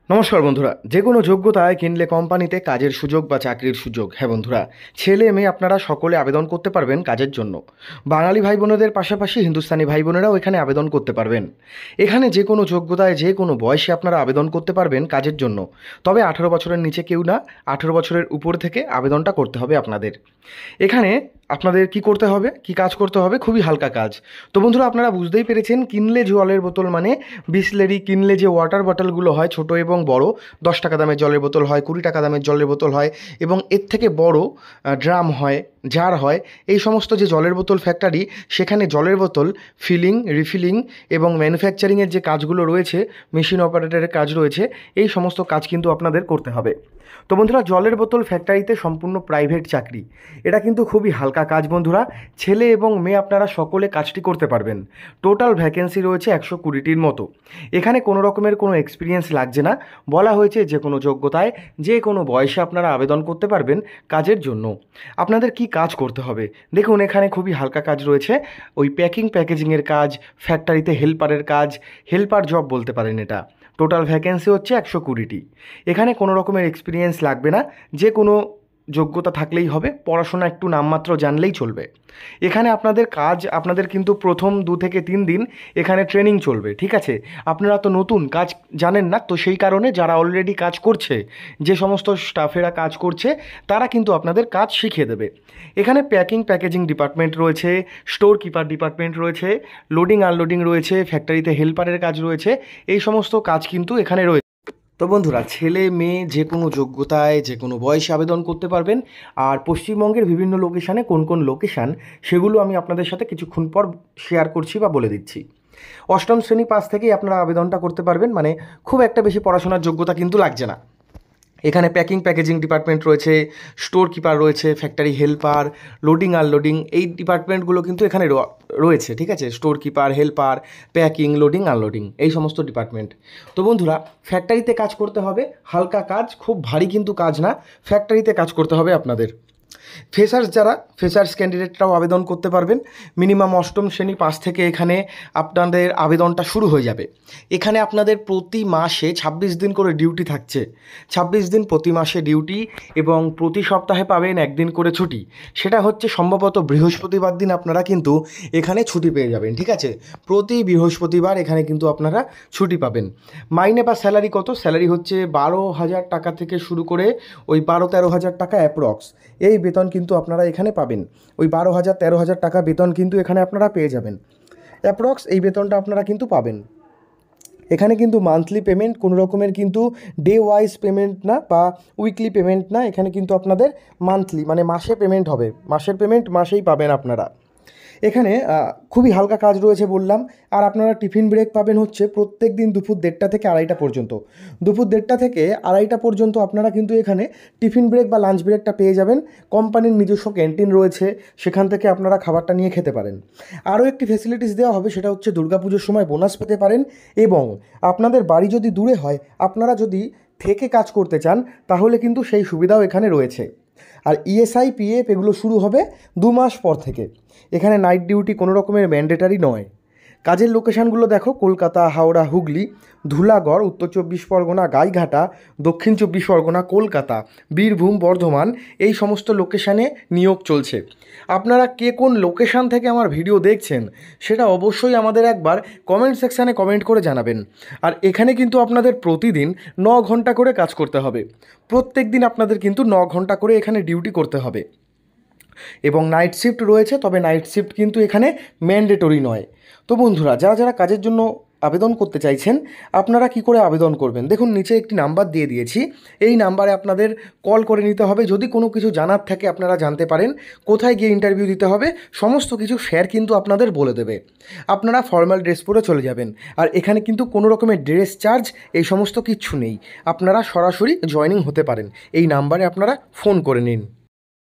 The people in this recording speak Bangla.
নমস্কার বন্ধুরা, যে কোনো যোগ্যতায় কিনলে কোম্পানিতে কাজের সুযোগ বা চাকরির সুযোগ। হ্যাঁ বন্ধুরা, ছেলে মেয়ে আপনারা সকলে আবেদন করতে পারবেন কাজের জন্য। বাঙালি ভাই বোনেদের পাশাপাশি হিন্দুস্তানি ভাই বোনেরাও এখানে আবেদন করতে পারবেন। এখানে যে কোনো যোগ্যতায় যে কোনো বয়সে আপনারা আবেদন করতে পারবেন কাজের জন্য। তবে 18 বছরের নিচে কেউ না, 18 বছরের উপর থেকে আবেদনটা করতে হবে আপনাদের। এখানে আপনাদের কি করতে হবে, কি কাজ করতে হবে? খুবই হালকা কাজ। তো বন্ধুরা, আপনারা বুঝতেই পেরেছেন, কিনলে জলের বোতল মানে বিসলেরি, কিনলে যে ওয়াটার বটলগুলো হয় ছোট এবং বড়, 10 টাকা দামের জলের বোতল হয়, 20 টাকা দামের জলের বোতল হয়, এবং এর থেকে বড় ড্রাম হয়, জার হয়। এই সমস্ত যে জলের বোতল ফ্যাক্টরি, সেখানে জলের বোতল ফিলিং, রিফিলিং এবং ম্যানুফ্যাকচারিংয়ের যে কাজগুলো রয়েছে, মেশিন অপারেটরের কাজ রয়েছে, এই সমস্ত কাজ কিন্তু আপনাদের করতে হবে। তো বন্ধুরা, জলের বোতল ফ্যাক্টরিতে সম্পূর্ণ প্রাইভেট চাকরি। এটা কিন্তু খুবই হালকা কাজ বন্ধুরা। ছেলে এবং মেয়ে আপনারা সকলে কাজটি করতে পারবেন। টোটাল ভ্যাকেন্সি রয়েছে 120টির মতো। এখানে কোনো রকমের কোনো এক্সপিরিয়েন্স লাগছে না। বলা হয়েছে যে কোনো যোগ্যতায় যে কোনো বয়সে আপনারা আবেদন করতে পারবেন কাজের জন্য। আপনাদের কি কাজ করতে হবে দেখুন, এখানে খুবই হালকা কাজ রয়েছে। ওই প্যাকেজিংয়ের কাজ, ফ্যাক্টরিতে হেল্পারের কাজ, হেল্পার জব বলতে পারেন এটা। টোটাল ভ্যাকেন্সি হচ্ছে 120টি। এখানে কোনো রকমের এক্সপিরিয়েন্স লাগবে না, যে কোনো যোগ্যতা থাকলেই হবে, পড়াশোনা একটু নামমাত্র জানলেই চলবে। এখানে আপনাদের কাজ, আপনাদের কিন্তু প্রথম 2 থেকে 3 দিন এখানে ট্রেনিং চলবে, ঠিক আছে? আপনারা তো নতুন, কাজ জানেন না, তো সেই কারণে যারা অলরেডি কাজ করছে, যে সমস্ত স্টাফেরা কাজ করছে, তারা কিন্তু আপনাদের কাজ শিখিয়ে দেবে। এখানে প্যাকেজিং ডিপার্টমেন্ট রয়েছে, স্টোর কিপার ডিপার্টমেন্ট রয়েছে, লোডিং আনলোডিং রয়েছে, ফ্যাক্টরিতে হেল্পারের কাজ রয়েছে, এই সমস্ত কাজ কিন্তু এখানে রয়েছে। তো বন্ধুরা, ছেলে মেয়ে যে কোনো যোগ্যতায় যে কোনো বয়সে আবেদন করতে পারবেন। আর পশ্চিমবঙ্গের বিভিন্ন লোকেশানে কোন কোন লোকেশান, সেগুলো আমি আপনাদের সাথে কিছুক্ষণ পর শেয়ার করছি বা বলে দিচ্ছি। অষ্টম শ্রেণী পাস থেকেই আপনারা আবেদনটা করতে পারবেন, মানে খুব একটা বেশি পড়াশোনার যোগ্যতা কিন্তু লাগছে না। এখানে প্যাকেজিং ডিপার্টমেন্ট রয়েছে, স্টোর কিপার রয়েছে, ফ্যাক্টরি হেল্পার, লোডিং আনলোডিং, এই ডিপার্টমেন্টগুলো কিন্তু এখানে রয়েছে, ঠিক আছে? Store keeper, helper, packing, loading unloading, এই সমস্ত ডিপার্টমেন্ট। তো বন্ধুরা, ফ্যাক্টরিতে কাজ করতে হবে, হালকা কাজ, খুব ভারী কিন্তু কাজ না। ফ্যাক্টরিতে কাজ করতে হবে আপনাদের। ফ্রেশার্স ক্যান্ডিডেটরাও আবেদন করতে পারবেন। মিনিমাম অষ্টম শ্রেণী পাস থেকে এখানে আপনাদের আবেদনটা শুরু হয়ে যাবে। এখানে আপনাদের প্রতি মাসে 26 দিন করে ডিউটি থাকছে। 26 দিন প্রতি মাসে ডিউটি, এবং প্রতি সপ্তাহে পাবেন একদিন করে ছুটি। সেটা হচ্ছে সম্ভবত বৃহস্পতিবার দিন আপনারা কিন্তু এখানে ছুটি পেয়ে যাবেন, ঠিক আছে? প্রতি বৃহস্পতিবার এখানে কিন্তু আপনারা ছুটি পাবেন। মাইনে বা স্যালারি কত? স্যালারি হচ্ছে 12,000 টাকা থেকে শুরু করে ওই 12-13,000 টাকা অ্যাপ্রক্স, এই বেতন কিন্তু আপনারা এখানে পাবেন। ওই 12,000-13,000 টাকা বেতন কিন্তু এখানে আপনারা পেয়ে যাবেন। অ্যাপ্রক্স এই বেতনটা আপনারা কিন্তু পাবেন। এখানে কিন্তু মান্থলি পেমেন্ট, কোনো রকমের কিন্তু ডে ওয়াইজ পেমেন্ট না বা উইকলি পেমেন্ট না। এখানে কিন্তু আপনাদের মান্থলি, মানে মাসে পেমেন্ট হবে। মাসের পেমেন্ট মাসেই পাবেন আপনারা। এখানে খুবই হালকা কাজ রয়েছে বললাম। আর আপনারা টিফিন ব্রেক পাবেন হচ্ছে প্রত্যেক দিন দুপুর 1:30 থেকে 2:30 পর্যন্ত। দুপুর 1:30 থেকে 2:30 পর্যন্ত আপনারা কিন্তু এখানে টিফিন ব্রেক বা লাঞ্চ ব্রেকটা পেয়ে যাবেন। কোম্পানির নিজস্ব ক্যান্টিন রয়েছে, সেখান থেকে আপনারা খাবারটা নিয়ে খেতে পারেন। আরও একটি ফেসিলিটিস দেওয়া হবে, সেটা হচ্ছে দুর্গাপুজোর সময় বোনাস পেতে পারেন। এবং আপনাদের বাড়ি যদি দূরে হয়, আপনারা যদি থেকে কাজ করতে চান, তাহলে কিন্তু সেই সুবিধাও এখানে রয়েছে। আর ইএসআই, পিএফ এগুলো শুরু হবে 2 মাস পর থেকে। এখানে নাইট ডিউটি কোনো রকমের ম্যান্ডেটারি নয়। কাজের লোকেশানগুলো দেখো: কলকাতা, হাওড়া, হুগলি, ধুলাগড়, উত্তর 24 পরগনা, গাইঘাটা, দক্ষিণ 24 পরগনা, কলকাতা, বীরভূম, বর্ধমান, এই সমস্ত লোকেশানে নিয়োগ চলছে। আপনারা কে কোন লোকেশান থেকে আমার ভিডিও দেখছেন, সেটা অবশ্যই আমাদের একবার কমেন্ট সেকশানে কমেন্ট করে জানাবেন। আর এখানে কিন্তু আপনাদের প্রতিদিন 9 ঘন্টা করে কাজ করতে হবে। প্রত্যেক দিন আপনাদের কিন্তু 9 ঘন্টা করে এখানে ডিউটি করতে হবে। এবং নাইট শিফট রয়েছে, তবে নাইট শিফট কিন্তু এখানে ম্যান্ডেটরি নয়। তো বন্ধুরা, যারা যারা কাজের জন্য আবেদন করতে চাইছেন, আপনারা কি করে আবেদন করবেন দেখুন, নিচে একটি নাম্বার দিয়ে দিয়েছি। এই নাম্বারে আপনাদের কল করে নিতে হবে। যদি কোনো কিছু জানার থাকে আপনারা জানতে পারেন। কোথায় গিয়ে ইন্টারভিউ দিতে হবে, সমস্ত কিছু স্যার কিন্তু আপনাদের বলে দেবে। আপনারা ফর্মাল ড্রেস পরে চলে যাবেন। আর এখানে কিন্তু কোনো রকমের ড্রেস চার্জ, এই সমস্ত কিচ্ছু নেই। আপনারা সরাসরি জয়েনিং হতে পারেন। এই নাম্বারে আপনারা ফোন করে নিন।